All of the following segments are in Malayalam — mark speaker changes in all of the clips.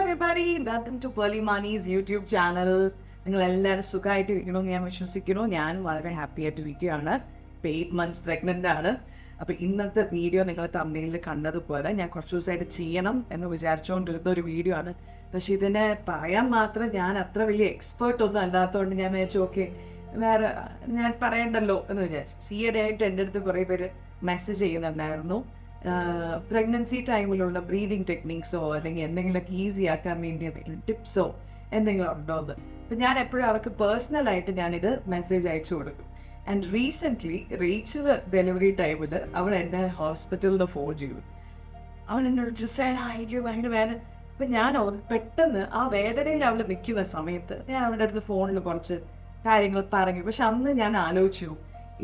Speaker 1: everybody, welcome to Pearle Maaney's YouTube channel. നിങ്ങൾ എല്ലാവരും സുഖമായിട്ടിരിക്കണമെന്ന് ഞാൻ വിശ്വസിക്കുന്നു. ഞാനും വളരെ ഹാപ്പി ആയിട്ടിരിക്കുകയാണ്. 8 months പ്രഗ്നൻ്റ് ആണ്. അപ്പോൾ ഇന്നത്തെ വീഡിയോ നിങ്ങൾ തമ്മിൽ കണ്ടതുപോലെ ഞാൻ കുറച്ച് ദിവസമായിട്ട് ചെയ്യണം എന്ന് വിചാരിച്ചുകൊണ്ടിരുന്ന ഒരു വീഡിയോ ആണ്. പക്ഷേ ഇതിനെ പറയാൻ മാത്രം ഞാൻ അത്ര വലിയ എക്സ്പേർട്ട് ഒന്നും അല്ലാത്തതുകൊണ്ട് ഞാൻ വിചാരിച്ചു ഓക്കെ വേറെ ഞാൻ പറയണ്ടല്ലോ എന്ന് വിചാരിച്ചു. ഈയിടെയായിട്ട് എൻ്റെ അടുത്ത് കുറേ പേര് മെസ്സേജ് ചെയ്യുന്നുണ്ടായിരുന്നു പ്രഗ്നൻസി ടൈമിലുള്ള ബ്രീതിങ് ടെക്നിക്സോ അല്ലെങ്കിൽ എന്തെങ്കിലുമൊക്കെ ഈസി ആക്കാൻ വേണ്ടി എന്തെങ്കിലും ടിപ്സോ എന്തെങ്കിലും ഉണ്ടോ എന്ന്. അപ്പം ഞാൻ എപ്പോഴും അവർക്ക് പേഴ്സണലായിട്ട് ഞാനിത് മെസ്സേജ് അയച്ചു കൊടുക്കും. ആൻഡ് റീസെൻ്റ്ലി റീച്ചൽ ഡെലിവറി ടൈമിൽ അവൾ എന്നെ ഹോസ്പിറ്റലിൽ നിന്ന് ഫോൺ ചെയ്തു. അവൾ എന്നോട് എനിക്ക് ഭയങ്കര വേദന. അപ്പം ഞാൻ പെട്ടെന്ന് ആ വേദനയിൽ അവൾ നിൽക്കുന്ന സമയത്ത് ഞാൻ അവളുടെ അടുത്ത് ഫോണിൽ കുറച്ച് കാര്യങ്ങൾ പറഞ്ഞു. പക്ഷെ അന്ന് ഞാൻ ആലോചിച്ചു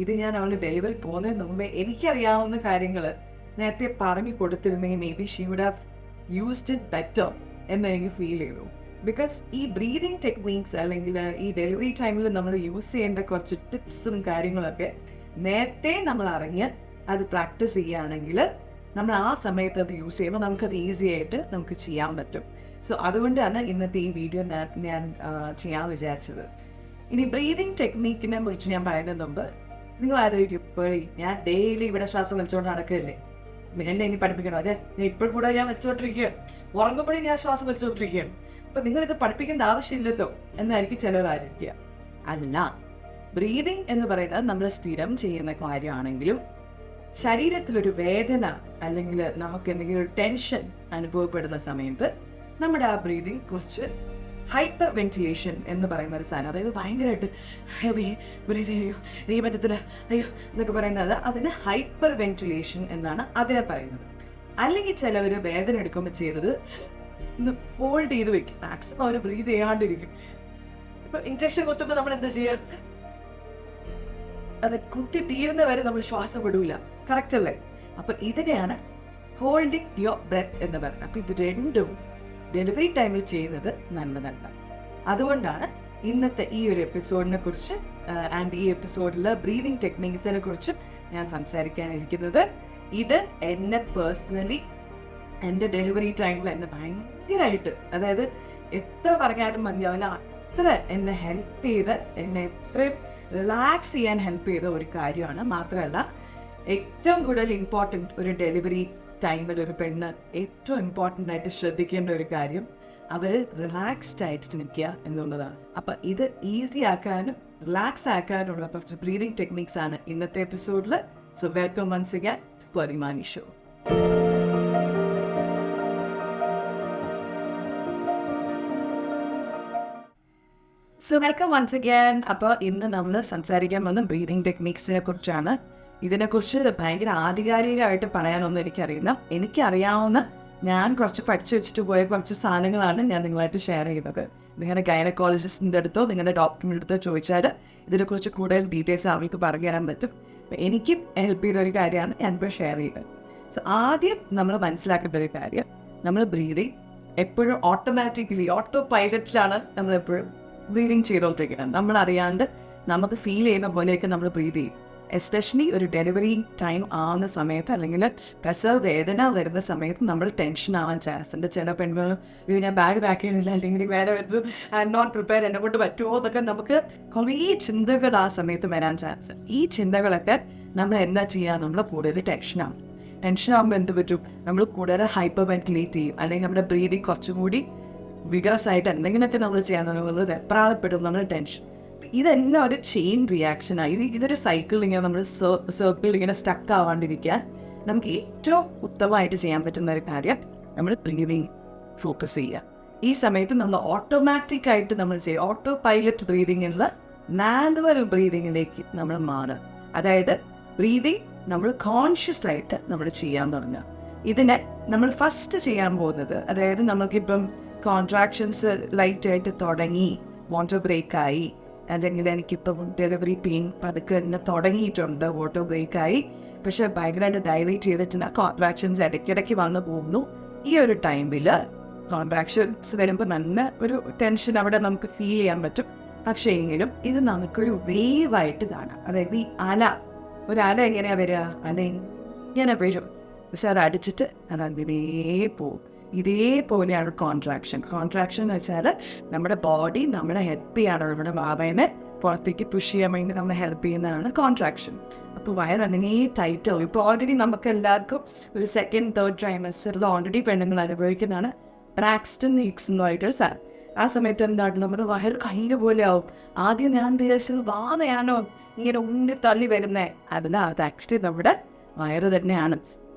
Speaker 1: ഇത് ഞാൻ അവളുടെ ഡെലിവറി പോകുന്നതിന് മുമ്പേ എനിക്കറിയാവുന്ന കാര്യങ്ങൾ നേരത്തെ പറഞ്ഞു കൊടുത്തിരുന്നെങ്കിൽ may be she would have used it better എന്ന് എനിക്ക് ഫീൽ ചെയ്തു. ബിക്കോസ് ഈ ബ്രീതിങ് ടെക്നിക്സ് അല്ലെങ്കിൽ ഈ ഡെലിവറി ടൈമിൽ നമ്മൾ യൂസ് ചെയ്യേണ്ട കുറച്ച് ടിപ്സും കാര്യങ്ങളൊക്കെ നേരത്തെ നമ്മൾ അറിഞ്ഞ് അത് പ്രാക്ടീസ് ചെയ്യുകയാണെങ്കിൽ നമ്മൾ ആ സമയത്ത് അത് യൂസ് ചെയ്യുമ്പോൾ നമുക്കത് ഈസി ആയിട്ട് നമുക്ക് ചെയ്യാൻ പറ്റും. സോ അതുകൊണ്ടാണ് ഇന്നത്തെ ഈ വീഡിയോ ഞാൻ ചെയ്യാൻ വിചാരിച്ചത്. ഇനി ബ്രീതിങ് ടെക്നിക്കിനെ കുറിച്ച് ഞാൻ പറയുന്നതിന് മുമ്പ് നിങ്ങൾ ആലോചിക്കും ഇപ്പോഴേ ഞാൻ ഡെയിലി ഇവിടെ ശ്വാസം വലിച്ചുകൊണ്ട് നടക്കില്ലേ, എന്നെ ഇനി പഠിപ്പിക്കണോ? അതെ, ഞാൻ ഇപ്പോൾ കൂടെ ഞാൻ വെച്ചുകൊണ്ടിരിക്കുകയാണ്, ഉറങ്ങുമ്പോഴേ ഞാൻ ശ്വാസം വെച്ചുകൊണ്ടിരിക്കുകയാണ്. അപ്പം നിങ്ങളിത് പഠിപ്പിക്കേണ്ട ആവശ്യമില്ലല്ലോ എന്നായിരിക്കും ചിലർ ആയിരിക്കുക. അല്ല, ബ്രീതിങ് എന്ന് പറയുന്നത് നമ്മൾ സ്ഥിരം ചെയ്യുന്ന കാര്യമാണെങ്കിലും ശരീരത്തിലൊരു വേദന അല്ലെങ്കിൽ നമുക്ക് എന്തെങ്കിലും ഒരു ടെൻഷൻ അനുഭവപ്പെടുന്ന സമയത്ത് നമ്മുടെ ആ ബ്രീതിങ് കുറിച്ച് ഹൈപ്പർ വെന്റിലേഷൻ എന്ന് പറയുന്ന ഒരു സാധനം, അതായത് ഭയങ്കരമായിട്ട് അയ്യോ നീ പറ്റത്തില്ല അയ്യോ എന്നൊക്കെ പറയുന്നത്, അതിന് ഹൈപ്പർ വെന്റിലേഷൻ എന്നാണ് അതിനെ പറയുന്നത്. അല്ലെങ്കിൽ ചിലവർ വേദന എടുക്കുമ്പോൾ ചെയ്തത് ഹോൾഡ് ചെയ്ത് വെക്കും, മാക്സിമം അവർ ബ്രീത് ചെയ്യാണ്ടിരിക്കും. ഇപ്പൊ ഇഞ്ചക്ഷൻ കുത്തുമ്പോൾ നമ്മൾ എന്താ ചെയ്യുക? അത് കുത്തി തീരുന്ന വരെ നമ്മൾ ശ്വാസം വിടൂല, കറക്റ്റ് അല്ലേ? അപ്പൊ ഇതിനെയാണ് ഹോൾഡിങ് യുവർ ബ്രെത്ത് എന്ന് പറയുന്നത്. അപ്പൊ ഇത് രണ്ടും ഡെലിവറി ടൈമിൽ ചെയ്യുന്നത് നല്ലതല്ല. അതുകൊണ്ടാണ് ഇന്നത്തെ ഈ ഒരു എപ്പിസോഡിനെ കുറിച്ച് ആൻഡ് ഈ എപ്പിസോഡിൽ ബ്രീതിങ് ടെക്നിക്സിനെ കുറിച്ച് ഞാൻ സംസാരിക്കാനിരിക്കുന്നത്. ഇത് എന്നെ പേഴ്സണലി എൻ്റെ ഡെലിവറി ടൈമിൽ എന്നെ ഭയങ്കരമായിട്ട്, അതായത് എത്ര പറഞ്ഞാലും മതിയാവില്ല അത്ര എന്നെ ഹെൽപ്പ് ചെയ്ത്, എന്നെ എത്രയും റിലാക്സ് ചെയ്യാൻ ഹെൽപ്പ് ചെയ്ത ഒരു കാര്യമാണ്. മാത്രമല്ല ഏറ്റവും കൂടുതൽ ഇമ്പോർട്ടൻറ്റ് ഒരു ഡെലിവറി ടൈമിൽ ഒരു പെണ്ണ് ഏറ്റവും ഇമ്പോർട്ടൻ്റ് ആയിട്ട് ശ്രദ്ധിക്കേണ്ട ഒരു കാര്യം അവർ റിലാക്സ്ഡ് ആയിട്ട് നിൽക്കുക എന്നുള്ളതാണ്. അപ്പം ഇത് ഈസി ആക്കാനും റിലാക്സ് ആക്കാനുള്ള കുറച്ച് ബ്രീതിങ് ടെക്നിക്സ് ആണ് ഇന്നത്തെ എപ്പിസോഡിൽ. So welcome once again Pearle Maaney show. So welcome once again. അപ്പോൾ ഇന്ന് നമ്മൾ സംസാരിക്കാൻ വന്ന ബ്രീതിങ് ടെക്നിക്സിനെ കുറിച്ചാണ്. ഇതിനെക്കുറിച്ച് ഭയങ്കര ആധികാരികമായിട്ട് പറയാനൊന്നും എനിക്കറിയില്ല. എനിക്കറിയാവുന്ന ഞാൻ കുറച്ച് പഠിച്ചു വെച്ചിട്ട് പോയ കുറച്ച് സാധനങ്ങളാണ് ഞാൻ നിങ്ങളായിട്ട് ഷെയർ ചെയ്യുന്നത്. നിങ്ങളുടെ ഗൈനക്കോളജിസ്റ്റിൻ്റെ അടുത്തോ നിങ്ങളുടെ ഡോക്ടറിൻ്റെ അടുത്തോ ചോദിച്ചാൽ ഇതിനെക്കുറിച്ച് കൂടുതൽ ഡീറ്റെയിൽസ് അവർക്ക് പറഞ്ഞു തരാൻ പറ്റും. എനിക്കും ഹെൽപ്പ് ചെയ്ത ഒരു കാര്യമാണ് ഞാനിപ്പോൾ ഷെയർ ചെയ്തത്. സോ ആദ്യം നമ്മൾ മനസ്സിലാക്കേണ്ട ഒരു കാര്യം, നമ്മൾ ബ്രീതിങ് എപ്പോഴും ഓട്ടോമാറ്റിക്കലി ഓട്ടോ പൈലറ്റിലാണ് നമ്മളെപ്പോഴും ബ്രീതിങ് ചെയ്തുകൊണ്ടിരിക്കുന്നത്. നമ്മളറിയാണ്ട് നമുക്ക് ഫീൽ ചെയ്യുന്ന പോലെയൊക്കെ നമ്മൾ ബ്രീത് ചെയ്യും. എസ്പെഷ്യലി ഒരു ഡെലിവറി ടൈം ആവുന്ന സമയത്ത് അല്ലെങ്കിൽ പ്രസവ വേദന വരുന്ന സമയത്ത് നമ്മൾ ടെൻഷൻ ആവാൻ ചാൻസ് ഉണ്ട്. ചില പെണ്ണുകൾ ഞാൻ ബാഗ് പാക്ക് ചെയ്യുന്നില്ല അല്ലെങ്കിൽ വേറെ വരുന്നത് ഐ എം നോട്ട് പ്രിപ്പയർഡ്, എന്നെ കൊണ്ട് പറ്റുമോ എന്നൊക്കെ നമുക്ക് കുറേ ചിന്തകൾ ആ സമയത്ത് വരാൻ ചാൻസ്. ഈ ചിന്തകളൊക്കെ നമ്മൾ എന്താ ചെയ്യുക? നമ്മൾ കൂടുതൽ ടെൻഷനാകും. ടെൻഷനാകുമ്പോൾ എന്ത് പറ്റും? നമ്മൾ കൂടുതൽ ഹൈപ്പർ വെന്റിലേറ്റ് ചെയ്യും, അല്ലെങ്കിൽ നമ്മുടെ ബ്രീതിങ് കുറച്ചും കൂടി വിഗറസ് ആയിട്ട് എന്തെങ്കിലുമൊക്കെ നമ്മൾ ചെയ്യാൻ നമ്മൾ വെപ്രാളപ്പെടും, നമ്മൾ ടെൻഷൻ. ഇതെല്ലാം ഒരു ചെയിൻ റിയാക്ഷനായി. ഇതൊരു സൈക്കിൾ ഇങ്ങനെ നമ്മൾ സർക്കിൾ ഇങ്ങനെ സ്റ്റക്ക് ആവാണ്ടിരിക്കാൻ നമുക്ക് ഏറ്റവും ഉത്തമമായിട്ട് ചെയ്യാൻ പറ്റുന്ന ഒരു കാര്യം നമ്മൾ ബ്രീതിങ് ഫോക്കസ് ചെയ്യുക. ഈ സമയത്ത് നമ്മൾ ഓട്ടോമാറ്റിക്കായിട്ട് നമ്മൾ ചെയ്യുക, ഓട്ടോ പൈലറ്റ് ബ്രീതിങ് എന്നുള്ള മാനുവൽ ബ്രീതിങ്ങിലേക്ക് നമ്മൾ മാറുക. അതായത് ബ്രീതിങ് നമ്മൾ കോൺഷ്യസ് ആയിട്ട് നമ്മൾ ചെയ്യാൻ തുടങ്ങുക. ഇതിനെ നമ്മൾ ഫസ്റ്റ് ചെയ്യാൻ പോകുന്നത്, അതായത് നമുക്കിപ്പം കോൺട്രാക്ഷൻസ് ലൈറ്റായിട്ട് തുടങ്ങി വാട്ടർ ബ്രേക്കായി, അല്ലെങ്കിൽ എനിക്കിപ്പം ഡെലിവറി പെയിൻ പതുക്കെ തന്നെ തുടങ്ങിയിട്ടുണ്ട്, വാട്ടർ ബ്രേക്കായി, പക്ഷെ ഭയങ്കരമായിട്ട് ഡയലേറ്റ് ചെയ്തിട്ടുണ്ട്, കോൺട്രാക്ഷൻസ് ഇടയ്ക്കിടയ്ക്ക് വന്നു പോകുന്നു. ഈ ഒരു ടൈമിൽ കോൺട്രാക്ഷൻസ് വരുമ്പോൾ നല്ല ഒരു ടെൻഷൻ അവിടെ നമുക്ക് ഫീൽ ചെയ്യാൻ പറ്റും. പക്ഷേ എങ്കിലും ഇത് നമുക്കൊരു വേവായിട്ട് കാണാം. അതായത് ഈ ഒരു അല എങ്ങനെയാണ് വരിക? അല ഇങ്ങനെ വരും, പക്ഷെ അത് അടിച്ചിട്ട് അത് അങ്ങനെ പോവും. ഇതേപോലെയാണ് കോൺട്രാക്ഷൻ. കോൺട്രാക്ഷൻ എന്ന് വെച്ചാൽ നമ്മുടെ ബോഡി നമ്മളെ ഹെൽപ്പ് ചെയ്യാണ്, നമ്മുടെ വാവേനെ പുറത്തേക്ക് പുഷ് ചെയ്യാൻ വേണ്ടി നമ്മളെ ഹെൽപ്പ് ചെയ്യുന്നതാണ് കോൺട്രാക്ഷൻ. അപ്പോൾ വയർ അങ്ങനെ ടൈറ്റ് ആവും. ഇപ്പോൾ ഓൾറെഡി നമുക്ക് എല്ലാവർക്കും ഒരു സെക്കൻഡ് തേർഡ് ട്രൈമസ്റ്ററിൽ ഓൾറെഡി പെണ്ണുങ്ങൾ അനുഭവിക്കുന്നതാണ് ബ്രാക്സ്റ്റൺ വീക്സ് എന്ന് പറഞ്ഞിട്ടൊരു സാർ. ആ സമയത്ത് എന്താണ് നമ്മുടെ വയർ കയ്യില് പോലെ ആവും. ആദ്യം ഞാൻ വിചാരിച്ചത് വാതയാണോ ഇങ്ങനെ ഉണ്ടി തള്ളി വരുന്നേ, അതല്ല, അത് ആക്ച്വലി നമ്മുടെ വയറ് തന്നെയാണ്.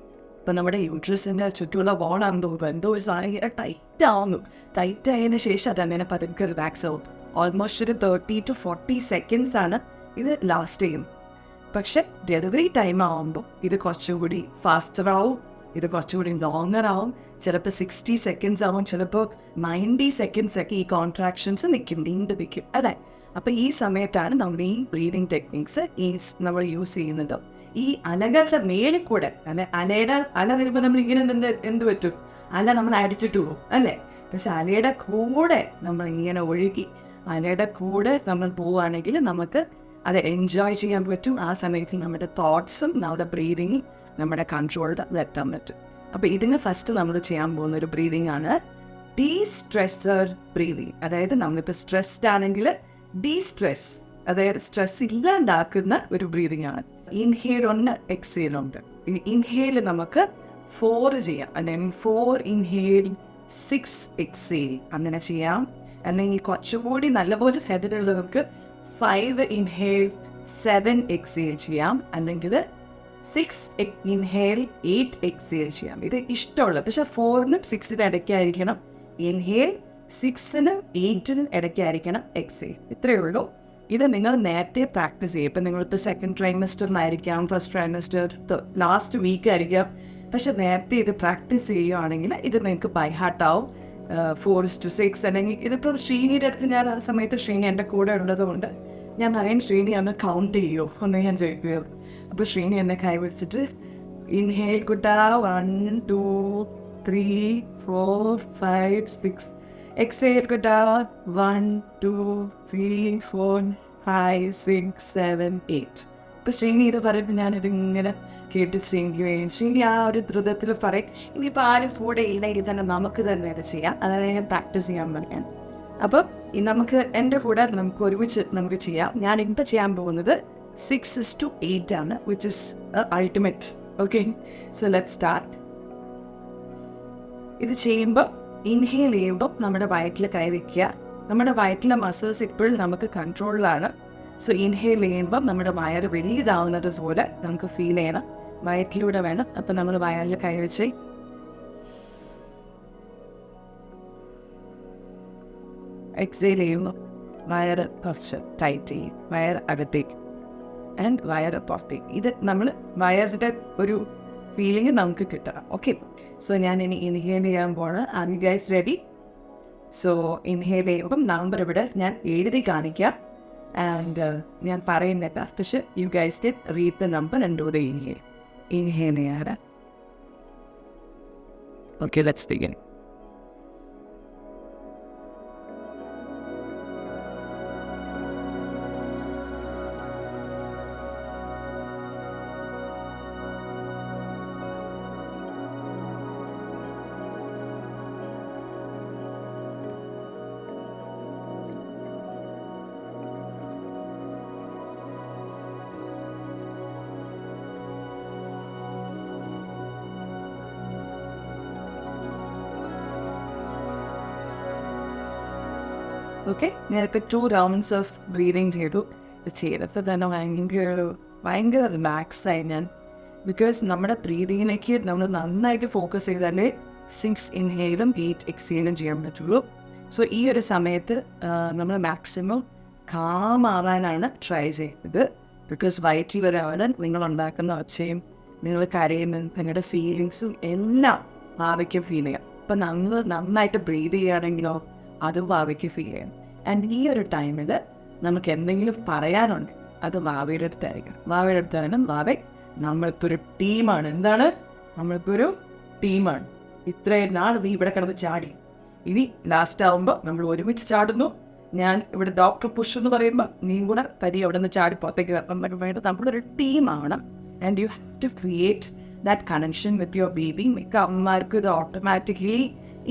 Speaker 1: ഇപ്പം നമ്മുടെ യൂട്രസിൻ്റെ ചുറ്റുമുള്ള വോളാണെന്ന് തോന്നുന്നു എന്തോ ഒരു സാധനം ഇങ്ങനെ ടൈറ്റ് ആവുന്നു. ടൈറ്റ് ആയതിനു ശേഷം അതങ്ങനെ പതുക്കെ റിലാക്സ് ആവും. ഓൾമോസ്റ്റ് ഒരു 30 to 40 seconds ആണ് ഇത് ലാസ്റ്റ് ചെയ്യും. പക്ഷെ ഡെലിവറി ടൈം ആവുമ്പോൾ ഇത് കുറച്ചുകൂടി ഫാസ്റ്റർ ആവും, ഇത് കുറച്ചുകൂടി ലോങ്ങർ ആവും. ചിലപ്പോൾ 60 seconds ആവും, ചിലപ്പോൾ 90 seconds ഒക്കെ ഈ കോൺട്രാക്ഷൻസ് നീണ്ടു നിൽക്കും അല്ലേ. അപ്പോൾ ഈ സമയത്താണ് നമ്മൾ ഈ ബ്രീതിങ് ടെക്നിക്സ് നമ്മൾ യൂസ് ചെയ്യുന്നത്. ഈ അലകളുടെ മേളിൽ കൂടെ അല വരുമ്പോൾ നമ്മൾ ഇങ്ങനെ എന്ത് പറ്റും, അല നമ്മൾ അടിച്ചിട്ട് പോകും അല്ലേ. പക്ഷെ അലയുടെ കൂടെ നമ്മൾ ഇങ്ങനെ ഒഴുകി അലയുടെ കൂടെ നമ്മൾ പോവുകയാണെങ്കിൽ നമുക്ക് അത് എൻജോയ് ചെയ്യാൻ പറ്റും. ആ സമയത്ത് നമ്മുടെ തോട്ട്സും നമ്മുടെ ബ്രീതിങ്ങും നമ്മുടെ കൺട്രോളിൽ എത്താൻ പറ്റും. അപ്പോൾ ഇതിന് ഫസ്റ്റ് നമ്മൾ ചെയ്യാൻ പോകുന്ന ഒരു ബ്രീതിങ് ആണ് ഡീസ്ട്രെസ്സർ ബ്രീതിങ്. അതായത് നമ്മളിപ്പോൾ സ്ട്രെസ്ഡ് ആണെങ്കിൽ ഡീസ്ട്രെസ്, അതായത് സ്ട്രെസ് ഇല്ലാണ്ടാക്കുന്ന ഒരു ബ്രീതിങ് ആണ്. ഇൻഹേൽ ഉണ്ട്, എക്സേൽ ഉണ്ട്. ഇൻഹേൽ നമുക്ക് 4 ചെയ്യാം, അല്ലെങ്കിൽ 4 ഇൻഹേൽ 6 എക്സേൽ അങ്ങനെ ചെയ്യാം. അല്ലെങ്കിൽ കുറച്ചുകൂടി നല്ലപോലെ ഹെഡിലുള്ളവർക്ക് 5 ഇൻഹേൽ 7 എക്സേൽ ചെയ്യാം, അല്ലെങ്കിൽ 6 ഇൻഹേൽ 8 എക്സേൽ ചെയ്യാം. ഇത് ഇഷ്ടമുള്ള, പക്ഷെ 4നും 6നും ഇടയ്ക്കായിരിക്കണം ഇൻഹേൽ, 6നും 8നും ഇടയ്ക്കായിരിക്കണം എക്സേൽ. ഇത്രയേ ഉള്ളൂ. ഇത് നിങ്ങൾ നേരത്തെ പ്രാക്ടീസ് ചെയ്യും. ഇപ്പം നിങ്ങളിപ്പോൾ സെക്കൻഡ് ട്രൈമസ്റ്ററിലായിരിക്കാം, ഫസ്റ്റ് ട്രൈമസ്റ്റർ ലാസ്റ്റ് വീക്ക് ആയിരിക്കാം. പക്ഷെ നേരത്തെ ഇത് പ്രാക്ടീസ് ചെയ്യുകയാണെങ്കിൽ ഇത് നിങ്ങൾക്ക് ബൈ ഹാർട്ട് ആവും. 4:6 അല്ലെങ്കിൽ ഇതിപ്പോൾ ശ്രീനിയുടെ അടുത്ത് ഞാൻ ആ സമയത്ത് ശ്രീനി എൻ്റെ കൂടെ ഉള്ളത് കൊണ്ട് ഞാൻ പറയും ശ്രീനി ഒന്ന് കൗണ്ട് ചെയ്യുമോ ഒന്ന് ഞാൻ ചോദിക്കുകയുള്ളൂ. അപ്പോൾ ശ്രീനി എന്നെ കൈ പിടിച്ചിട്ട് ഇൻഹേൽ കുട്ടാ 1 2 3 4 5 6, എക്സേൽ കുട്ടാ 1 2 3 4 5 6 7 8. ഇപ്പോൾ ശ്രീനി ഇത് പറയുമ്പോൾ ഞാനിതിങ്ങനെ കേട്ട് ശ്രീനി ആ ഒരു ദ്രുതത്തിൽ പറയും. ഇനിയിപ്പോൾ ആരും കൂടെ ഇല്ലെങ്കിൽ തന്നെ നമുക്ക് തന്നെ ഇത് ചെയ്യാം, അതായത് ഞാൻ പ്രാക്ടീസ് ചെയ്യാൻ പറയാൻ. അപ്പം നമുക്ക് എൻ്റെ കൂടെ നമുക്ക് ഒരുമിച്ച് നമുക്ക് ചെയ്യാം. ഞാൻ ഇപ്പോൾ ചെയ്യാൻ പോകുന്നത് 6:8 ആണ്, which is ultimate. Okay, so let's start. ഇത് ചെയ്യുമ്പോൾ ഇൻഹേൽ ചെയ്യുമ്പോൾ നമ്മുടെ വയറ്റിൽ കൈവയ്ക്കുക. നമ്മുടെ വയറ്റിലെ മസിൽസ് ഇപ്പോഴും നമുക്ക് കൺട്രോളിലാണ്. സോ ഇൻഹേൽ ചെയ്യുമ്പോൾ നമ്മുടെ വയറ് വലിയതാവുന്നത് പോലെ നമുക്ക് ഫീൽ ചെയ്യണം. വയറ്റിലൂടെ വേണം. അപ്പം നമ്മൾ വയറിൽ കൈവച്ച് എക്സേൽ ചെയ്യുമ്പോൾ വയറ് കുറച്ച് ടൈറ്റ് ചെയ്യും, വയറ് അകത്തേക്ക് ആൻഡ് വയറ് പുറത്തേക്ക്. ഇത് നമ്മൾ വയറിൻ്റെ ഒരു ഫീലിംഗ് നമുക്ക് കിട്ടണം. ഓക്കെ, സോ ഞാൻ ഇനി ഇൻഹേൽ ചെയ്യാൻ പോവാണ്. Are you guys ready? So inhale ചെയ്യുമ്പം നമ്പർ ഇവിടെ ഞാൻ എഴുതി കാണിക്കാം. ആൻഡ് ഞാൻ പറയുന്നില്ല, പക്ഷെ you guys did read the number and do the inhale. Inhale ചെയ്യാറ്. Okay, let's begin. ഓക്കെ, ഞാനിപ്പോൾ 2 rounds ഓഫ് ബ്രീതിങ് ചെയ്തു. ഇത് ചെയ്തപ്പോൾ തന്നെ ഭയങ്കര റിലാക്സായി ഞാൻ. ബിക്കോസ് നമ്മുടെ ബ്രീതിങ്ങിലേക്ക് നമ്മൾ നന്നായിട്ട് ഫോക്കസ് ചെയ്താലേ 6 ഇൻഹേലും 8 എക്സേലും ചെയ്യാൻ പറ്റുള്ളൂ. സോ ഈ ഒരു സമയത്ത് നമ്മൾ മാക്സിമം കാമാവാനാണ് ട്രൈ ചെയ്യുന്നത്. ബിക്കോസ് വയറ്റിൽ ഒരാൾ നിങ്ങളുണ്ടാക്കുന്ന ഒച്ചയും നിങ്ങൾ കരയുന്ന നിങ്ങളുടെ ഫീലിങ്സും എല്ലാം ഭാവിക്ക് ഫീൽ ചെയ്യാം. അപ്പം നമ്മൾ നന്നായിട്ട് ബ്രീത് ചെയ്യുകയാണെങ്കിലോ അതും ഭാവിക്ക് ഫീൽ ചെയ്യാം. ആൻഡ് ഈ ഒരു ടൈമിൽ നമുക്ക് എന്തെങ്കിലും പറയാനുണ്ട് അത് ഭാവിയുടെ അടുത്തായിരിക്കും. ഭാവിയുടെ അടുത്തായാലും ഭാവി നമ്മളിപ്പോൾ ഒരു ടീമാണ്. എന്താണ്? നമ്മളിപ്പോൾ ഒരു ടീമാണ്. ഇത്രയും നാൾ നീ ഇവിടെ കിടന്ന് ചാടി, ഇനി ലാസ്റ്റ് ആകുമ്പോൾ നമ്മൾ ഒരുമിച്ച് ചാടുന്നു. ഞാൻ ഇവിടെ ഡോക്ടർ പുഷ് എന്ന് പറയുമ്പോൾ നീയും കൂടെ അവിടെ നിന്ന് ചാടി പുറത്തേക്ക് വരണം. നമ്മളൊരു ടീമാണ്. And you have to create that connection with your baby. മിക്ക അമ്മമാർക്കും ഇത് ഓട്ടോമാറ്റിക്കലി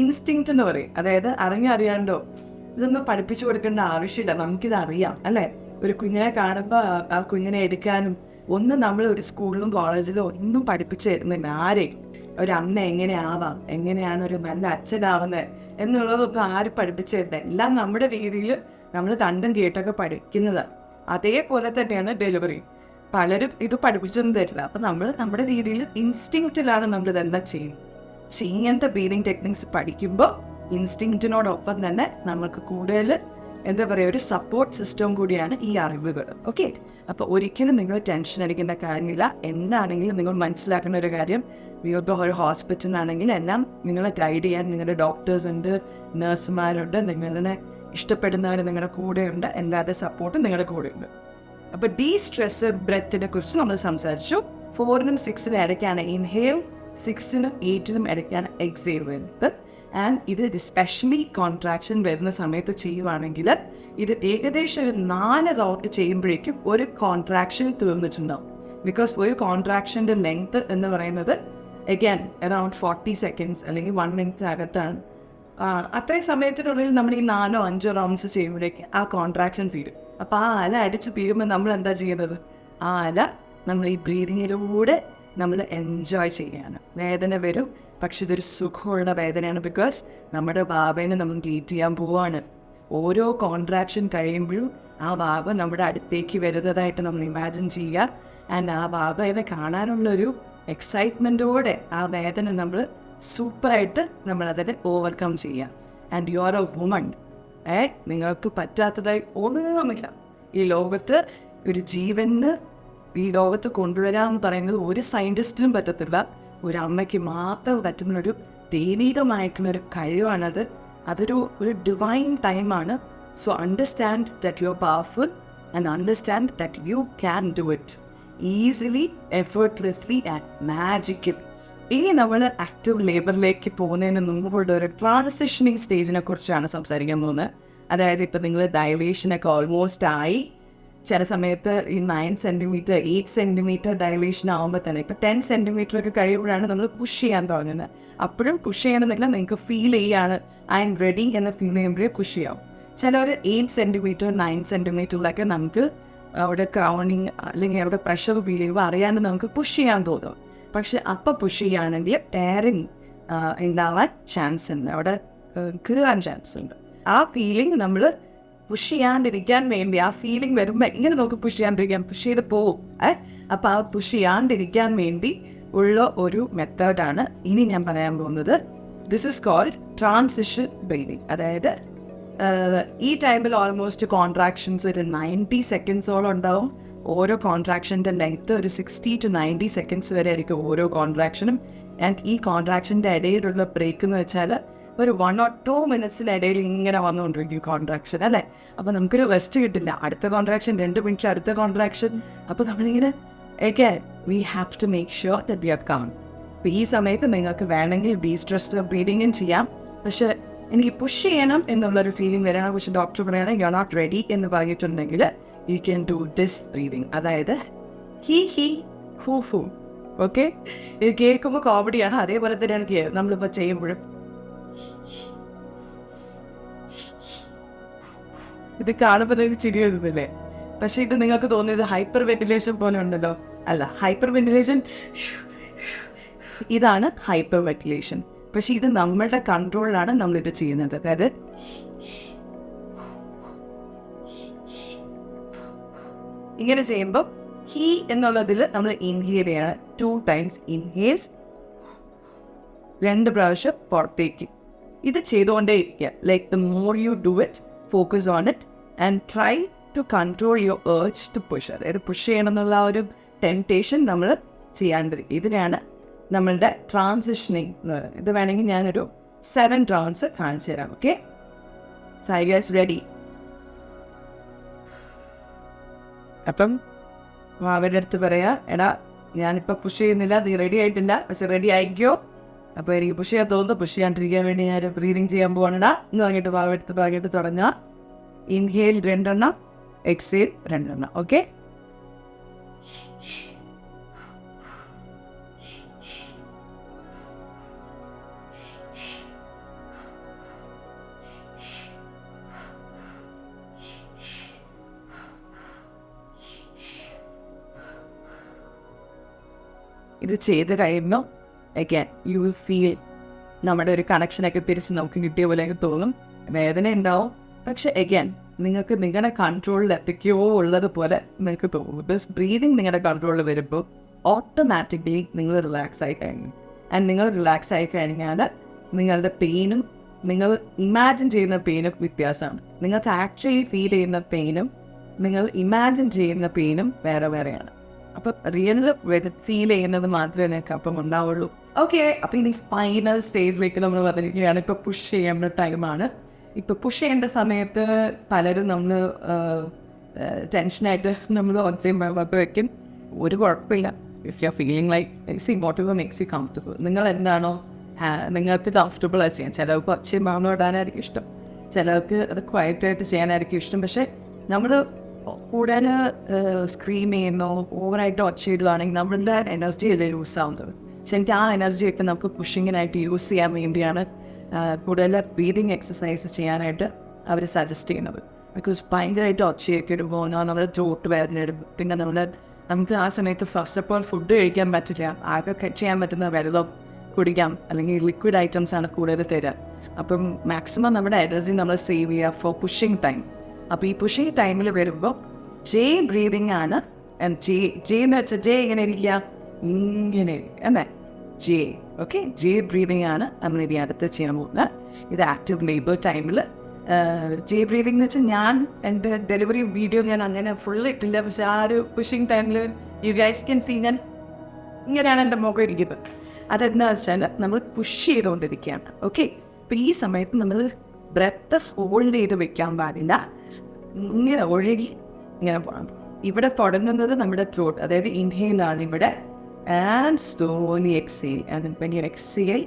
Speaker 1: ഇൻസ്റ്റിങ്ക്റ്റ് എന്ന് പറയും. അതായത് അറിയാണ്ടോ, ഇതൊന്നും പഠിപ്പിച്ചു കൊടുക്കേണ്ട ആവശ്യമില്ല, നമുക്കിത് അറിയാം അല്ലേ. ഒരു കുഞ്ഞിനെ കാണുമ്പോൾ ആ കുഞ്ഞിനെ എടുക്കാനും ഒന്നും നമ്മൾ ഒരു സ്കൂളിലും കോളേജിലും ഒന്നും പഠിപ്പിച്ചു തരുന്നില്ല ആരെയും. ഒരു അമ്മ എങ്ങനെ ആവാം, എങ്ങനെയാണ് ഒരു നല്ല അച്ഛനാവുന്നത് എന്നുള്ളതൊക്കെ ആരും പഠിപ്പിച്ചു തരുന്നത്. എല്ലാം നമ്മുടെ രീതിയിൽ നമ്മൾ കണ്ടും കേട്ടൊക്കെ പഠിക്കുന്നതാണ്. അതേപോലെ തന്നെയാണ് ഡെലിവറി. പലരും ഇത് പഠിപ്പിച്ചൊന്നും തരില്ല. അപ്പം നമ്മൾ നമ്മുടെ രീതിയിൽ ഇൻസ്റ്റിങ്ക്റ്റിലാണ് നമ്മളിതെല്ലാം ചെയ്യുന്നത്. പക്ഷെ ഇങ്ങനത്തെ ബ്രീതിങ് ടെക്നിക്സ് പഠിക്കുമ്പോൾ ഇൻസ്റ്റിങ്ക്റ്റിനോടൊപ്പം തന്നെ നമുക്ക് കൂടുതൽ എന്താ പറയുക, ഒരു സപ്പോർട്ട് സിസ്റ്റം കൂടിയാണ് ഈ അറിവുകൾ. ഓക്കെ, അപ്പോൾ ഒരിക്കലും നിങ്ങൾ ടെൻഷൻ അടിക്കേണ്ട കാര്യമില്ല. എന്താണെങ്കിലും നിങ്ങൾ മനസ്സിലാക്കുന്ന ഒരു കാര്യം, നിങ്ങളിപ്പോൾ ഒരു ഹോസ്പിറ്റലിലാണെങ്കിൽ എല്ലാം നിങ്ങളെ ഗൈഡ് ചെയ്യാൻ നിങ്ങളുടെ ഡോക്ടേഴ്സ് ഉണ്ട്, നഴ്സുമാരുണ്ട്, നിങ്ങളെ ഇഷ്ടപ്പെടുന്നവർ നിങ്ങളുടെ കൂടെയുണ്ട്, എല്ലാവരുടെ സപ്പോർട്ടും നിങ്ങളുടെ കൂടെയുണ്ട്. അപ്പോൾ ഡീ സ്ട്രെസ് ബ്രെത്തിനെ കുറിച്ച് നമ്മൾ സംസാരിച്ചു. 4-നും 6-നും ഇടയ്ക്കാണ് ഇൻഹേൽ, 6-നും 8-നും ഇടയ്ക്കാണ് എക്സേൽ വരുന്നത്. ആൻഡ് ഇത് സ്പെഷ്യലി കോൺട്രാക്ഷൻ വരുന്ന സമയത്ത് ചെയ്യുവാണെങ്കിൽ ഇത് ഏകദേശം ഒരു 4 റൗണ്ട് ചെയ്യുമ്പോഴേക്കും ഒരു കോൺട്രാക്ഷൻ തീർന്നിട്ടുണ്ടാവും. ബിക്കോസ് ഒരു കോൺട്രാക്ഷൻ്റെ ലെങ്ത് എന്ന് പറയുന്നത് അഗൈൻ അറൗണ്ട് 40 സെക്കൻഡ്സ് അല്ലെങ്കിൽ 1 മിനിറ്റ് അകത്താണ്. അത്രയും സമയത്തിനുള്ളിൽ നമ്മൾ ഈ 4-5 റൗണ്ട്സ് ചെയ്യുമ്പോഴേക്ക് ആ കോൺട്രാക്ഷൻ തീരും. അപ്പോൾ ആ അല അടിച്ച് തീരുമ്പോൾ നമ്മൾ എന്താ ചെയ്യുന്നത്, ആ അല നമ്മൾ ഈ ബ്രീതിങ്ങിലൂടെ നമ്മൾ എൻജോയ് ചെയ്യാണ്. വേദന വരും, പക്ഷെ ഇതൊരു സുഖമുള്ള വേദനയാണ്. ബിക്കോസ് നമ്മുടെ ബാബേനെ നമ്മൾ ട്രീറ്റ് ചെയ്യാൻ പോവുകയാണ്. ഓരോ കോൺട്രാക്ഷൻ കഴിയുമ്പോഴും ആ ബാബ നമ്മുടെ അടുത്തേക്ക് വരുന്നതായിട്ട് നമ്മൾ ഇമാജിൻ ചെയ്യുക. ആൻഡ് ആ ബാബയെ കാണാനുള്ളൊരു എക്സൈറ്റ്മെൻറ്റോടെ ആ വേദന നമ്മൾ സൂപ്പറായിട്ട് നമ്മളതിനെ ഓവർകം ചെയ്യുക. And you are A woman. നിങ്ങൾക്ക് പറ്റാത്തതായി ഒന്നുമില്ല ഈ ലോകത്ത്. ഒരു ജീവന് ഈ ലോകത്ത് കൊണ്ടുവരാമെന്ന് പറയുന്നത് ഒരു സയൻറ്റിസ്റ്റിനും പറ്റത്തില്ല, ഒരു അമ്മയ്ക്ക് മാത്രം പറ്റുന്നൊരു ദൈവികമായിട്ടുള്ളൊരു കഴിവാണത്. അതൊരു ഡിവൈൻ ടൈമാണ്. So understand that you are powerful and understand that you can do it easily, effortlessly and magical. ഇനി നമ്മൾ ആക്റ്റീവ് ലേബറിലേക്ക് പോകുന്നതിന് മുമ്പുള്ള ഒരു ട്രാൻസിഷനിങ് സ്റ്റേജിനെ കുറിച്ചാണ് സംസാരിക്കാൻ പോകുന്നത്. അതായത് ഇപ്പം നിങ്ങൾ ഡയലേഷനൊക്കെ ഓൾമോസ്റ്റ് ആയി, ചില സമയത്ത് ഈ 9 സെൻറ്റിമീറ്റർ 8 സെൻറ്റിമീറ്റർ ഡയലേഷൻ ആകുമ്പോൾ തന്നെ ഇപ്പം 10 സെൻറ്റിമീറ്റർ ഒക്കെ കഴിയുമ്പോഴാണ് നമ്മൾ പുഷ് ചെയ്യാൻ തുടങ്ങുന്നത്. അപ്പോഴും പുഷ് ചെയ്യണമെന്നില്ല, നിങ്ങൾക്ക് ഫീൽ ചെയ്യാണ് ഐ എം റെഡി എന്ന് ഫീൽ ചെയ്യുമ്പോഴേ പുഷ് ചെയ്യാം. ചിലർ 8 സെൻറ്റിമീറ്റർ 9 സെൻറ്റിമീറ്ററിലൊക്കെ നമുക്ക് അവിടെ ക്രൗണിങ് അല്ലെങ്കിൽ അവിടെ പ്രഷർ ഫീൽ ചെയ്യുമ്പോൾ അറിയാണ്ട് നമുക്ക് പുഷ് ചെയ്യാൻ തോന്നും. പക്ഷെ അപ്പം പുഷ് ചെയ്യുകയാണെങ്കിൽ ടയറിങ് ഉണ്ടാവാൻ ചാൻസ് ഉണ്ട്, അവിടെ കീറാൻ ചാൻസ് ഉണ്ട്. ആ ഫീലിംഗ് നമ്മൾ പുഷ് ചെയ്യാണ്ടിരിക്കാൻ വേണ്ടി, ആ ഫീലിംഗ് വരുമ്പോൾ എങ്ങനെ നമുക്ക് പുഷ് ചെയ്യാണ്ടിരിക്കാം, പുഷ് ചെയ്ത് പോവും. അപ്പോൾ ആ പുഷ് ചെയ്യാണ്ടിരിക്കാൻ വേണ്ടി ഉള്ള ഒരു മെത്തേഡാണ് ഇനി ഞാൻ പറയാൻ പോകുന്നത്. This is called transition breathing. അതായത് ഈ ടൈമിൽ ഓൾമോസ്റ്റ് കോൺട്രാക്ഷൻസ് ഒരു 90 സെക്കൻഡ്സോളം ഉണ്ടാവും. ഓരോ കോൺട്രാക്ഷൻ്റെ ലെങ്ത്ത് ഒരു 60 to 90 സെക്കൻഡ്സ് വരെ ആയിരിക്കും ഓരോ കോൺട്രാക്ഷനും. ആൻഡ് ഈ കോൺട്രാക്ഷൻ്റെ ഇടയിലുള്ള ബ്രേക്ക് എന്ന് വെച്ചാൽ ഒരു 1 or 2 മിനിറ്റ്സിനിടയിൽ ഇങ്ങനെ വന്നുകൊണ്ടിരിക്കും കോൺട്രാക്ഷൻ അല്ലേ. അപ്പോൾ നമുക്കൊരു റെസ്റ്റ് കിട്ടില്ല. അടുത്ത കോൺട്രാക്ഷൻ 2 മിനിറ്റ്, അടുത്ത കോൺട്രാക്ഷൻ. അപ്പോൾ നമ്മളിങ്ങനെ again we have to make sure that we are calm. അപ്പോൾ ഈ സമയത്ത് നിങ്ങൾക്ക് വേണമെങ്കിൽ ഡീ സ്ട്രെസ് ബ്രീതിങ്ങും ചെയ്യാം. പക്ഷെ എനിക്ക് പുഷ് ചെയ്യണം എന്നുള്ളൊരു ഫീലിംഗ് വരണം, പക്ഷെ ഡോക്ടർ പറയുകയാണെങ്കിൽ യു ആർ നോട്ട് റെഡി എന്ന് പറഞ്ഞിട്ടുണ്ടെങ്കിൽ you can do this breathing. അതായത് ഹി ഹൂ ഹൂ. ഓക്കെ, ഇത് കേൾക്കുമ്പോൾ കോമഡിയാണ്, അതേപോലെ തന്നെയാണ് നമ്മളിപ്പോൾ ചെയ്യുമ്പോഴും. ഇത് കാണുമ്പോൾ നിങ്ങൾക്ക് ചിരി വരുന്നില്ലേ? പക്ഷെ ഇത് നിങ്ങൾക്ക് തോന്നിയത് ഹൈപ്പർ വെന്റിലേഷൻ പോലെ ഉണ്ടല്ലോ. അല്ല, ഹൈപ്പർ വെന്റിലേഷൻ ഇതാണ് ഹൈപ്പർ വെന്റിലേഷൻ. പക്ഷെ ഇത് നമ്മളുടെ കൺട്രോളിലാണ് നമ്മളിത് ചെയ്യുന്നത്. അതായത് ഇങ്ങനെ ചെയ്യുമ്പോൾ ഹി എന്നുള്ളതിൽ നമ്മൾ ഇൻഹേൽ ചെയ്യണം. 2 times ഇൻഹേൽ, 2 പ്രാവശ്യം പുറത്തേക്ക്. ഇത് ചെയ്തുകൊണ്ടേ ഇരിക്കുക. Like the more you do it, focus on it and try to control your urge to push. അതായത് പുഷ് ചെയ്യണം എന്നുള്ള ആ ഒരു ടെംപ്റ്റേഷൻ നമ്മൾ ചെയ്യാണ്ടിരിക്കുക. ഇതിനാണ് നമ്മളുടെ ട്രാൻസിഷനിങ് എന്ന് പറയുന്നത്. ഇത് വേണമെങ്കിൽ ഞാനൊരു 7 rounds കാണിച്ചു തരാം. Okay, so I guys ready? അപ്പം അവരുടെ അടുത്ത് പറയാ, എടാ ഞാനിപ്പോൾ പുഷ് ചെയ്യുന്നില്ല, നീ റെഡി ആയിട്ടില്ല, പക്ഷെ റെഡി ആയിക്കോ. അപ്പോൾ എനിക്ക് പുഷ് ചെയ്യാൻ തോന്നുന്നു, പുഷ് ചെയ്യാണ്ടിരിക്കാൻ വേണ്ടി ഞാൻ ബ്രീതിങ് ചെയ്യാൻ പോകണടാ എന്ന് പറഞ്ഞിട്ട് ഭാവെടുത്ത് ഭാഗത്ത് തുടങ്ങുക. ഇൻഹേൽ 2 എണ്ണം, എക്സേൽ 2 എണ്ണം. ഓക്കെ, ഇത് ചെയ്ത് കഴിയുമ്പോൾ അഗൈൻ യു വിൽ ഫീൽ നമ്മുടെ ഒരു കണക്ഷനൊക്കെ തിരിച്ച് നമുക്ക് കിട്ടിയ പോലെയൊക്കെ തോന്നും. വേദന ഉണ്ടാവും, പക്ഷെ അഗൈൻ നിങ്ങൾക്ക് നിങ്ങളുടെ കൺട്രോളിൽ എത്തിക്കോ ഉള്ളതുപോലെ നിങ്ങൾക്ക് തോന്നും. ബിക്കോസ് ബ്രീതിങ് നിങ്ങളുടെ കൺട്രോളിൽ വരുമ്പോൾ ഓട്ടോമാറ്റിക്കലി നിങ്ങൾ റിലാക്സ് ആയി കഴിഞ്ഞു. ആൻഡ് നിങ്ങൾ റിലാക്സ് ആയി കഴിഞ്ഞാൽ നിങ്ങളുടെ പെയിനും നിങ്ങൾ ഇമാജിൻ ചെയ്യുന്ന പെയിനും വ്യത്യാസമാണ്. നിങ്ങൾക്ക് ആക്ച്വലി ഫീൽ ചെയ്യുന്ന പെയിനും നിങ്ങൾ ഇമാജിൻ ചെയ്യുന്ന പെയിനും വേറെ വേറെയാണ്. അപ്പം റിയൽ ഫീൽ ചെയ്യുന്നത് മാത്രമേ നിങ്ങൾക്ക് അപ്പം ഉണ്ടാവുള്ളൂ. ഓക്കെ, അപ്പം ഇനി ഫൈനൽ സ്റ്റേജിലേക്ക് നമ്മൾ വന്നിരിക്കുകയാണ്. ഇപ്പോൾ പുഷ് ചെയ്യേണ്ട ടൈമാണ്. ഇപ്പോൾ പുഷ് ചെയ്യേണ്ട സമയത്ത് പലരും നമ്മൾ ടെൻഷനായിട്ട് നമ്മൾ ഒച്ചയും വയ്ക്കും. ഒരു കുഴപ്പമില്ല. If you are feeling like see what ever makes you comfortable, നിങ്ങൾ എന്താണോ നിങ്ങൾക്ക് കംഫർട്ടബിൾ ആയി ചെയ്യാൻ. ചിലർക്ക് ഒച്ചയും ബഹളം ഇടാനായിരിക്കും ഇഷ്ടം, ചിലർക്ക് അത് ക്വയറ്റായിട്ട് ചെയ്യാനായിരിക്കും ഇഷ്ടം. പക്ഷേ നമ്മൾ കൂടുതൽ സ്ക്രീം ചെയ്യുന്നോ ഓവറായിട്ട് ഒച്ചയിടുകയാണെങ്കിൽ നമ്മളുടെ എനർജി അല്ലേ യൂസ് ആവുന്നത്. പക്ഷെ എനിക്ക് ആ എനർജിയൊക്കെ നമുക്ക് പുഷിങ്ങിനായിട്ട് യൂസ് ചെയ്യാൻ വേണ്ടിയാണ് കൂടുതൽ ബ്രീതിങ് എക്സസൈസ് ചെയ്യാനായിട്ട് അവർ സജസ്റ്റ് ചെയ്യുന്നത്. ബിക്കോസ് ഭയങ്കരമായിട്ട് ഒച്ചയൊക്കെ ഇടുമ്പോൾ നമ്മുടെ ത്രോട്ട് വേദന ഇടും. പിന്നെ നമുക്ക് ആ സമയത്ത് ഫസ്റ്റ് ഓഫ് ഓൾ ഫുഡ് കഴിക്കാൻ പറ്റില്ല. ആകെ ചെയ്യാൻ പറ്റുന്ന വെള്ളം കുടിക്കാം, അല്ലെങ്കിൽ ലിക്വിഡ് ഐറ്റംസ് ആണ് കൂടുതൽ തരിക. അപ്പം മാക്സിമം നമ്മുടെ എനർജി നമ്മൾ സേവ് ചെയ്യുക ഫോർ പുഷിങ് ടൈം. അപ്പോൾ ഈ പുഷിങ് ടൈമിൽ വരുമ്പോൾ ജെ ബ്രീതിങ് ആണ്. ജെ എന്ന് വെച്ചാൽ ജെ ഇങ്ങനെ ഇരിക്കുക, ഇങ്ങനെ അല്ലേ ജെ. ഓക്കെ, ജെ ബ്രീതിങ് ആണ് നമ്മൾ ഇനി അടുത്ത് ചെയ്യാൻ പോകുന്നത്. ഇത് ആക്റ്റീവ് ലേബർ ടൈമിൽ ജെ ബ്രീതിങ് എന്ന് വെച്ചാൽ ഞാൻ എൻ്റെ ഡെലിവറി വീഡിയോ ഞാൻ അങ്ങനെ ഫുൾ ഇട്ടില്ല. പക്ഷെ ആ ഒരു പുഷിങ് ടൈമിൽ യു ഗൈസ് ക്യാൻ സീ ഞാൻ ഇങ്ങനെയാണ് എൻ്റെ മുഖം ഇരിക്കുന്നത്. അതെന്താ വെച്ചാൽ നമ്മൾ പുഷ് ചെയ്തുകൊണ്ടിരിക്കുകയാണ്. ഓക്കെ, അപ്പോൾ ഈ സമയത്ത് നമ്മൾ ബ്രെത്ത് ഹോൾഡ് ചെയ്ത് വെക്കാൻ പാടില്ല. ഇങ്ങനെ ഒഴുകി ഇങ്ങനെ പോകണം. ഇവിടെ തുടങ്ങുന്നത് നമ്മുടെ ത്രോട്ട്, അതായത് ഇൻഹെയിലാണ് ഇവിടെ. And slowly exhale. And when you exhale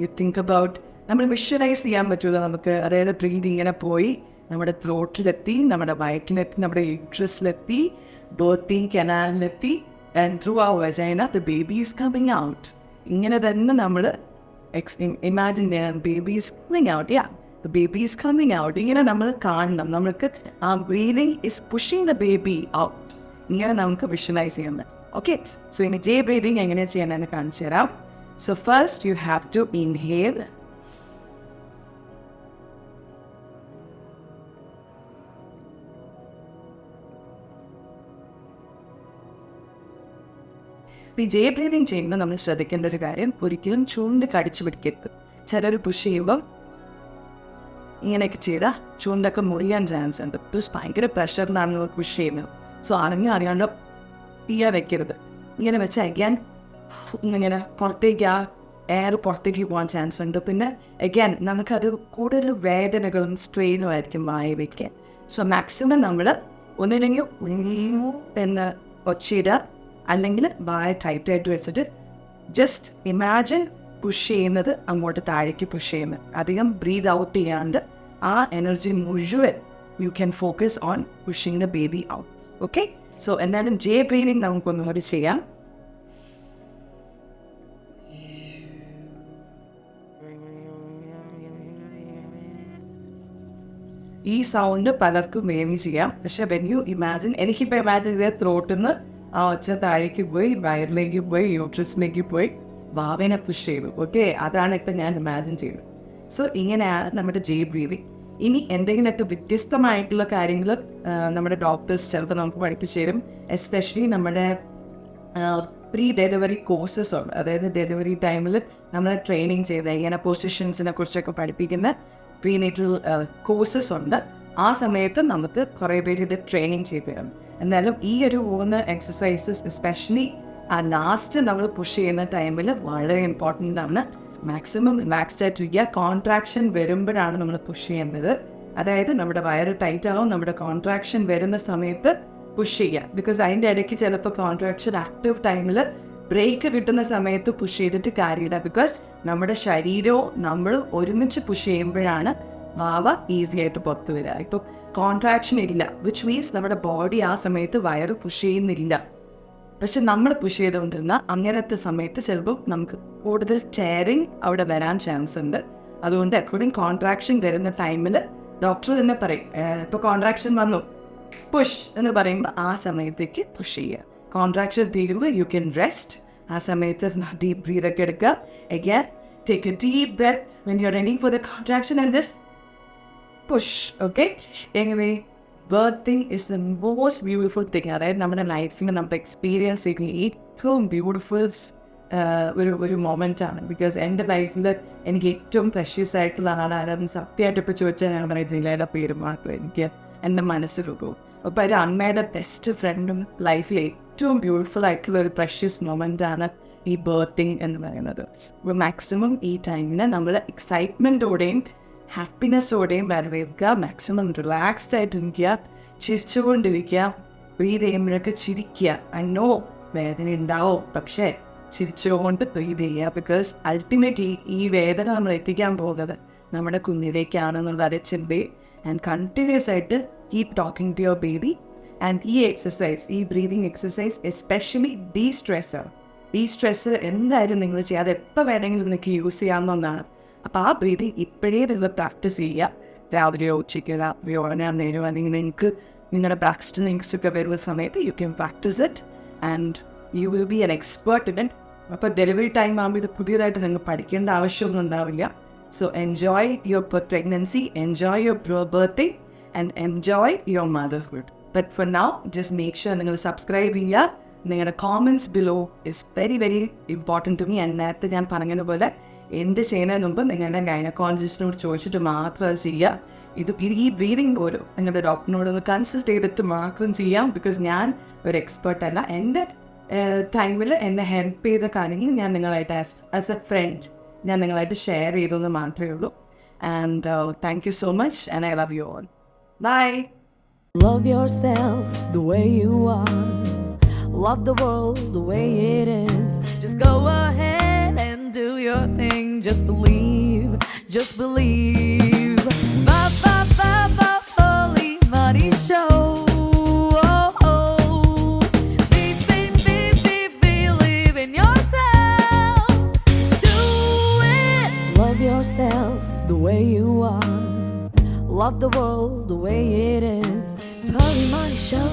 Speaker 1: you think about, നമ്മൾ വിഷ്വലൈസ് ചെയ്യാൻ പറ്റുമല്ലോ നമുക്ക്. അതായത് ബ്രീത് ഇങ്ങനെ പോയി നമ്മുടെ ത്രോട്ടിലെത്തി, നമ്മുടെ വയറ്റിലെത്തി, നമ്മുടെ യൂട്രസിലെത്തി, ബർത്തിങ് കനാലിലെത്തി, and through our vagina the baby is coming out. ഇങ്ങനെ തന്നെ നമ്മൾ ഇമാജിൻ ചെയ്യണം, baby is coming out. Yeah, the baby is coming out. ഇങ്ങനെ നമ്മൾ കാണണം. നമുക്ക് ആ breathing is pushing the baby out. ഇങ്ങനെ നമുക്ക് വിഷ്വലൈസ് ചെയ്യണം. ഓക്കെ, സോ ഇനി ജെ ബ്രീതിങ് എങ്ങനെയാണ് ചെയ്യണമെന്ന് കാണിച്ചു തരാം. So first you have to inhale. ഈ ജെ ബ്രീതിങ് ചെയ്യുമ്പോൾ നമ്മൾ ശ്രദ്ധിക്കേണ്ട ഒരു കാര്യം, ഒരിക്കലും ചൂണ്ട് കടിച്ചു പിടിക്കരുത്. ചിലർ പുഷ് ചെയ്യുമ്പോൾ ഇങ്ങനെയൊക്കെ ചെയ്താൽ ചൂണ്ടൊക്കെ മുറിയാൻ ചാൻസ് ഉണ്ട്. ബിക്കോസ് ഭയങ്കര പ്രഷറിനാണ് നമ്മൾ പുഷ് ചെയ്യുന്നത്. സോ അറിയാണ്ട് തീയാൻ വെക്കരുത്. ഇങ്ങനെ വെച്ച് അഗൈൻ ഇങ്ങനെ പുറത്തേക്ക് ആ എയർ പുറത്തേക്ക് പോകാൻ ചാൻസ് ഉണ്ട്. പിന്നെ അഗൈൻ നമുക്കത് കൂടുതൽ വേദനകളും സ്ട്രെയിനും ആയിരിക്കും വായ വയ്ക്കാൻ. സോ മാക്സിമം നമ്മൾ ഒന്നില്ലെങ്കിൽ എന്ന് ഒച്ചയിടുക, അല്ലെങ്കിൽ വായ ടൈറ്റായിട്ട് വെച്ചിട്ട് ജസ്റ്റ് ഇമാജിൻ പുഷ് ചെയ്യുന്നത് അങ്ങോട്ട് താഴേക്ക് പുഷ് ചെയ്യുന്നത്. അധികം ബ്രീത് ഔട്ട് ചെയ്യാണ്ട് ആ എനർജി മുഴുവൻ you can focus on pushing the baby out. Okay, so എന്തായാലും ജെ ബ്രീതിങ് നമുക്കൊന്നുകൂടി ചെയ്യാം. ഈ സൗണ്ട് പലർക്കും വേണി ചെയ്യാം. പക്ഷെ വെൻ യു ഇമാജിൻ, എനിക്കിപ്പോൾ ഇമാജിൻ ചെയ്ത ത്രോട്ടിൽ നിന്ന് ആ ഒച്ച താഴേക്ക് പോയി, വയറിലേക്ക് പോയി, യൂട്രസിലേക്ക് പോയി, വാവേനെ പുഷ് ചെയ്തു. ഓക്കെ, അതാണ് ഇപ്പം ഞാൻ ഇമാജിൻ ചെയ്തത്. സോ ഇങ്ങനെയാണ് നമ്മുടെ ജെ ബ്രീതിങ്. ഇനി എന്തെങ്കിലുമൊക്കെ വ്യത്യസ്തമായിട്ടുള്ള കാര്യങ്ങൾ നമ്മുടെ ഡോക്ടേഴ്സ് ചിലപ്പോൾ നമുക്ക് പഠിപ്പിച്ചു തരും. എസ്പെഷ്യലി നമ്മുടെ പ്രീ ഡെലിവറി കോഴ്സസ് ഉണ്ട്. അതായത് ഡെലിവറി ടൈമിൽ നമ്മൾ ട്രെയിനിങ് ചെയ്ത് ഇങ്ങനെ പൊസിഷൻസിനെ കുറിച്ചൊക്കെ പഠിപ്പിക്കുന്ന പ്രീനേറ്റൽ കോഴ്സസ് ഉണ്ട്. ആ സമയത്ത് നമുക്ക് കുറേ പേര് ഇത് ട്രെയിനിങ് ചെയ്ത് തരും. എന്നാലും ഈ ഒരു 3 എക്സസൈസസ് എസ്പെഷ്യലി ആ ലാസ്റ്റ് നമ്മൾ പുഷ് ചെയ്യുന്ന ടൈമിൽ വളരെ ഇമ്പോർട്ടൻ്റ് ആണ്. മാക്സിമം റിലാക്സ്ഡ് ആയിട്ടിരിക്കുക. കോൺട്രാക്ഷൻ വരുമ്പോഴാണ് നമ്മൾ പുഷ് ചെയ്യേണ്ടത്. അതായത് നമ്മുടെ വയറ് ടൈറ്റ് ആവും, നമ്മുടെ കോൺട്രാക്ഷൻ വരുന്ന സമയത്ത് പുഷ് ചെയ്യുക. ബിക്കോസ് അതിൻ്റെ ഇടയ്ക്ക് ചിലപ്പോൾ കോൺട്രാക്ഷൻ ആക്റ്റീവ് ടൈമിൽ ബ്രേക്ക് കിട്ടുന്ന സമയത്ത് പുഷ് ചെയ്തിട്ട് കാര്യമില്ല. ബിക്കോസ് നമ്മുടെ ശരീരവും നമ്മൾ ഒരുമിച്ച് പുഷ് ചെയ്യുമ്പോഴാണ് വാവ ഈസി ആയിട്ട് പുറത്ത് വരിക. ഇപ്പോൾ കോൺട്രാക്ഷൻ ഇല്ല, വിച്ച് മീൻസ് നമ്മുടെ ബോഡി ആ സമയത്ത് വയറ് പുഷ് ചെയ്യുന്നില്ല. പക്ഷെ നമ്മൾ പുഷ് ചെയ്തുകൊണ്ടിരുന്ന അങ്ങനത്തെ സമയത്ത് ചിലപ്പോൾ നമുക്ക് കൂടുതൽ ടയറിങ് അവിടെ വരാൻ ചാൻസ് ഉണ്ട്. അതുകൊണ്ട് എപ്പോഴും കോൺട്രാക്ഷൻ വരുന്ന ടൈമിൽ ഡോക്ടർ തന്നെ പറയും, ഇപ്പോൾ കോൺട്രാക്ഷൻ വന്നു പുഷ് എന്ന് പറയുമ്പോൾ ആ സമയത്തേക്ക് പുഷ് ചെയ്യുക. കോൺട്രാക്ഷൻ തീരുമ്പോൾ യു ക്യാൻ റെസ്റ്റ്. ആ സമയത്ത് ഡീപ്പ് ബ്രീത്ത് ഒക്കെ എടുക്കുക. Again, take a deep breath when you're ready for the contraction and this push. Okay? Anyway, birthing is the most beautiful thing. അതായത് നമ്മുടെ ലൈഫിൽ നമ്മൾ എക്സ്പീരിയൻസ് ചെയ്യുന്ന ഏറ്റവും ബ്യൂട്ടിഫുൾ ഒരു മൊമെൻ്റാണ്. ബിക്കോസ് എൻ്റെ ലൈഫിൽ എനിക്ക് ഏറ്റവും പ്രഷ്യസ് ആയിട്ടുള്ള ആളാരും സത്യമായിട്ട് ഇപ്പോൾ ചോദിച്ചാൽ ഞാൻ പറയുന്നില്ല പേര് മാത്രം എനിക്ക് എൻ്റെ മനസ്സിലുള്ളൂ. അപ്പോൾ ഒരു അമ്മയുടെ ബെസ്റ്റ് ഫ്രണ്ടും ലൈഫിൽ ഏറ്റവും ബ്യൂട്ടിഫുൾ ആയിട്ടുള്ള ഒരു പ്രഷ്യസ് മൊമെൻ്റാണ് ഈ ബർത്തിങ് എന്ന് പറയുന്നത്. അപ്പോൾ മാക്സിമം ഈ ടൈമിന് നമ്മൾ എക്സൈറ്റ്മെൻറ്റോടെയും ഹാപ്പിനെസ്സോടെയും വരവേൽക്കുക. മാക്സിമം റിലാക്സ്ഡ് ആയിട്ടിരിക്കുക, ചിരിച്ചുകൊണ്ടിരിക്കുക, ബ്രീത് ചെയ്യുമ്പോഴൊക്കെ ചിരിക്കുക. ഐ നോ വേദന ഉണ്ടാവും, പക്ഷേ ചിരിച്ചുകൊണ്ട് ബ്രീത് ചെയ്യുക. ബിക്കോസ് അൾട്ടിമേറ്റ്ലി ഈ വേദന നമ്മൾ എത്തിക്കാൻ പോകുന്നത് നമ്മുടെ കുഞ്ഞിലേക്കാണെന്നുള്ള ചിന്തയും. ആൻഡ് കണ്ടിന്യൂസ് ആയിട്ട് keep talking to your baby. And ഈ എക്സസൈസ്, ഈ ബ്രീതിങ് എക്സസൈസ് എസ്പെഷ്യലി ഡീസ്ട്രെസ്സർ എന്തായാലും നിങ്ങൾ ചെയ്യുക. അത് എപ്പോൾ വേണമെങ്കിലും നിങ്ങൾക്ക് യൂസ് ചെയ്യാവുന്ന ഒന്നാണ്. അപ്പോൾ ആ ബ്രീതിങ് ഇപ്പോഴേ നിങ്ങൾ പ്രാക്ടീസ് ചെയ്യുക. രാവിലെയോ ഉച്ചയ്ക്കോ രാത്രിയോ ഞാൻ നേരം അല്ലെങ്കിൽ നിങ്ങൾക്ക് നിങ്ങളുടെ ബാക്സ്റ്റനിങ്സ് ഒക്കെ വരുന്ന സമയത്ത് you can practice it and you will be an expert in it. അപ്പോൾ ഡെലിവറി ടൈം ആകുമ്പോൾ ഇത് പുതിയതായിട്ട് നിങ്ങൾ പഠിക്കേണ്ട ആവശ്യമൊന്നും ഉണ്ടാവില്ല. So enjoy your pregnancy, enjoy your birthing and enjoy your motherhood. But for now just make sure നിങ്ങൾ സബ്സ്ക്രൈബ് ചെയ്യുക. നിങ്ങളുടെ comments below is very very important to me. And നേരത്തെ ഞാൻ പറഞ്ഞതുപോലെ എന്ത് ചെയ്യുന്നതിന് മുമ്പ് നിങ്ങളുടെ ഗൈനക്കോളജിസ്റ്റിനോട് ചോദിച്ചിട്ട് മാത്രം അത് ചെയ്യുക. ഈ ബ്രീതിങ് പോലും നിങ്ങളുടെ ഡോക്ടറിനോടൊന്ന് കൺസൾട്ട് ചെയ്തിട്ട് മാത്രം ചെയ്യാം. ബിക്കോസ് ഞാൻ ഒരു എക്സ്പേർട്ടല്ല. എൻ്റെ ടൈമിൽ എന്നെ ഹെൽപ്പ് ചെയ്ത കാര്യങ്ങൾ ഞാൻ നിങ്ങളായിട്ട് ആസ് എ ഫ്രണ്ട് ഞാൻ നിങ്ങളായിട്ട് ഷെയർ ചെയ്തെന്ന് മാത്രമേ ഉള്ളൂ. And thank you so much and I love you all. Bye.
Speaker 2: Love yourself the way you are. Love the world the way it is. Just go ahead and do your thing. Just believe, just believe. Ba ba ba ba Pearle Maaney show. Oh, oh. Believe in yourself. Do it. Love yourself the way you are. Love the world the way it is. Pearle Maaney show.